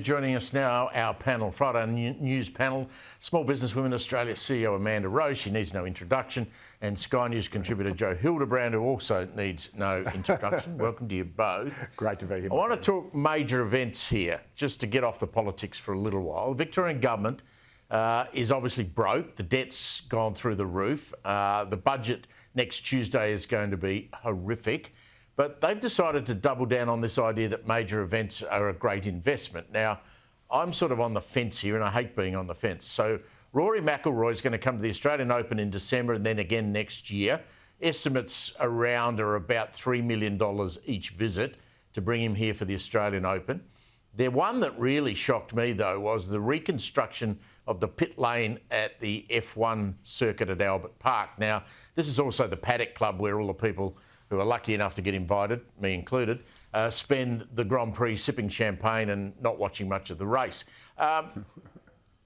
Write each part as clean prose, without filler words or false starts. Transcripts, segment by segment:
Joining us now, our panel, Friday News panel, Small Business Women Australia CEO Amanda Rose. She needs no introduction. And Sky News contributor Joe Hildebrand, who also needs no introduction. Welcome to you both. Great to be here. I want to talk major events here, just to get off the politics for a little while. The Victorian government is obviously broke. The debt's gone through the roof. The budget next Tuesday is going to be horrific. But they've decided to double down on this idea that major events are a great investment. Now, I'm sort of on the fence here, and I hate being on the fence. So Rory McIlroy is going to come to the Australian Open in December and then again next year. Estimates around are about $3 million each visit to bring him here for the Australian Open. The one that really shocked me, though, was the reconstruction of the pit lane at the F1 circuit at Albert Park. Now, this is also the Paddock Club where all the people who are lucky enough to get invited, me included, spend the Grand Prix sipping champagne and not watching much of the race.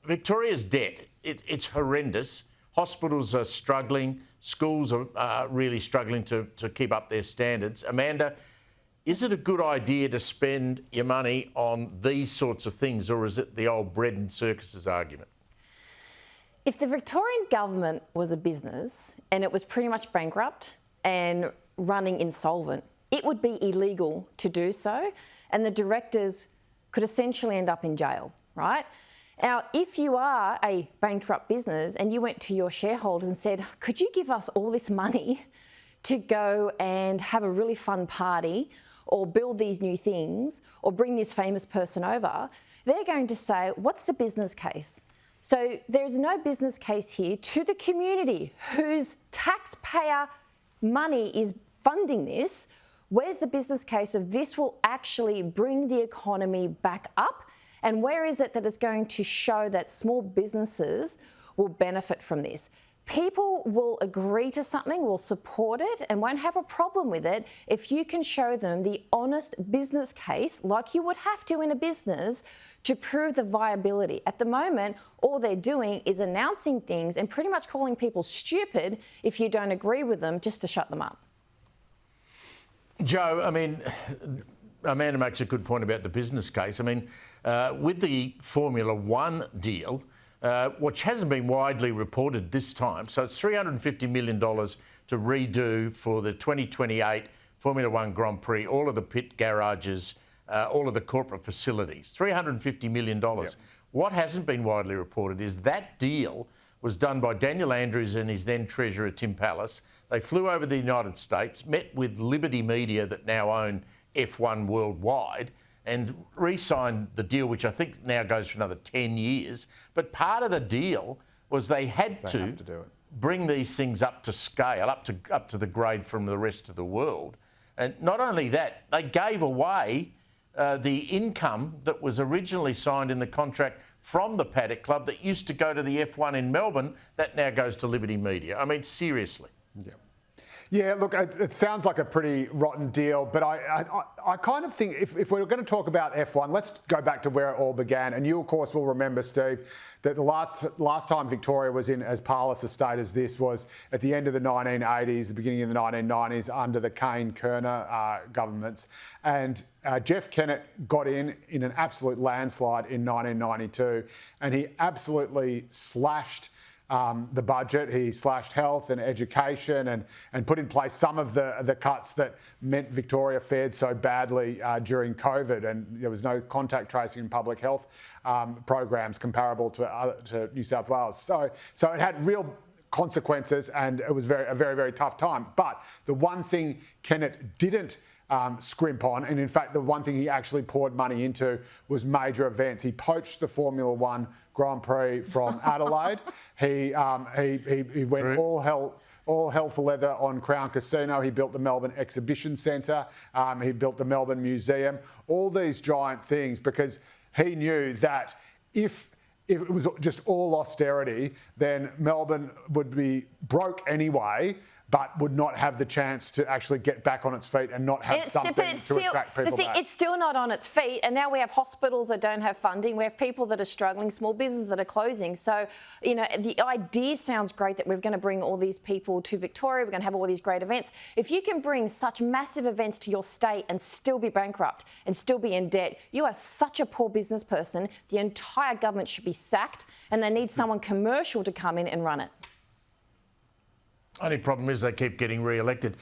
Victoria's debt, it's horrendous. Hospitals are struggling. Schools are really struggling to keep up their standards. Amanda, is it a good idea to spend your money on these sorts of things, or is it the old bread and circuses argument? If the Victorian government was a business and it was pretty much bankrupt and running insolvent, it would be illegal to do so, and the directors could essentially end up in jail, right? Now, if you are a bankrupt business and you went to your shareholders and said, could you give us all this money to go and have a really fun party or build these new things or bring this famous person over, they're going to say, what's the business case? So there's no business case here to the community whose taxpayer money is funding this. Where's the business case of this will actually bring the economy back up? And where is it that it's going to show that small businesses will benefit from this? People will agree to something, will support it, and won't have a problem with it if you can show them the honest business case, like you would have to in a business, to prove the viability. At the moment, all they're doing is announcing things and pretty much calling people stupid if you don't agree with them, just to shut them up. Joe, I mean, Amanda makes a good point about the business case. I mean, with the Formula One deal, which hasn't been widely reported this time, so it's $350 million to redo for the 2028 Formula One Grand Prix, all of the pit garages, all of the corporate facilities, $350 million. Yep. What hasn't been widely reported is that deal was done by Daniel Andrews and his then Treasurer, Tim Pallas. They flew over the United States, met with Liberty Media that now own F1 worldwide, and re-signed the deal, which I think now goes for another 10 years. But part of the deal was they had to do it, bring these things up to scale, up to the grade from the rest of the world. And not only that, they gave away the income that was originally signed in the contract from the Paddock Club that used to go to the F1 in Melbourne, that now goes to Liberty Media. I mean, seriously. Yeah. Yeah, look, it sounds like a pretty rotten deal, but I kind of think if we're going to talk about F1, let's go back to where it all began. And you, of course, will remember, Steve, that the last time Victoria was in as parlous a state as this was at the end of the 1980s, the beginning of the 1990s, under the Kane-Kerner governments. And Jeff Kennett got in an absolute landslide in 1992, and he absolutely slashed the budget. He slashed health and education and put in place some of the cuts that meant Victoria fared so badly during COVID, and there was no contact tracing and public health programs comparable to New South Wales. So it had real consequences, and it was a very, very tough time. But the one thing Kennett didn't scrimp on, and in fact the one thing he actually poured money into, was major events. He poached the Formula One Grand Prix from Adelaide. He went all hell for leather on Crown Casino. He built the Melbourne Exhibition Centre. He built the Melbourne Museum. All these giant things, because he knew that if it was just all austerity, then Melbourne would be broke anyway. but would not have the chance to actually get back on its feet and not have something to attract people back. It's still not on its feet, and now we have hospitals that don't have funding. We have people that are struggling, small businesses that are closing. So, you know, the idea sounds great that we're going to bring all these people to Victoria. We're going to have all these great events. If you can bring such massive events to your state and still be bankrupt and still be in debt, you are such a poor business person. The entire government should be sacked, and they need someone commercial to come in and run it. Only problem is they keep getting re-elected.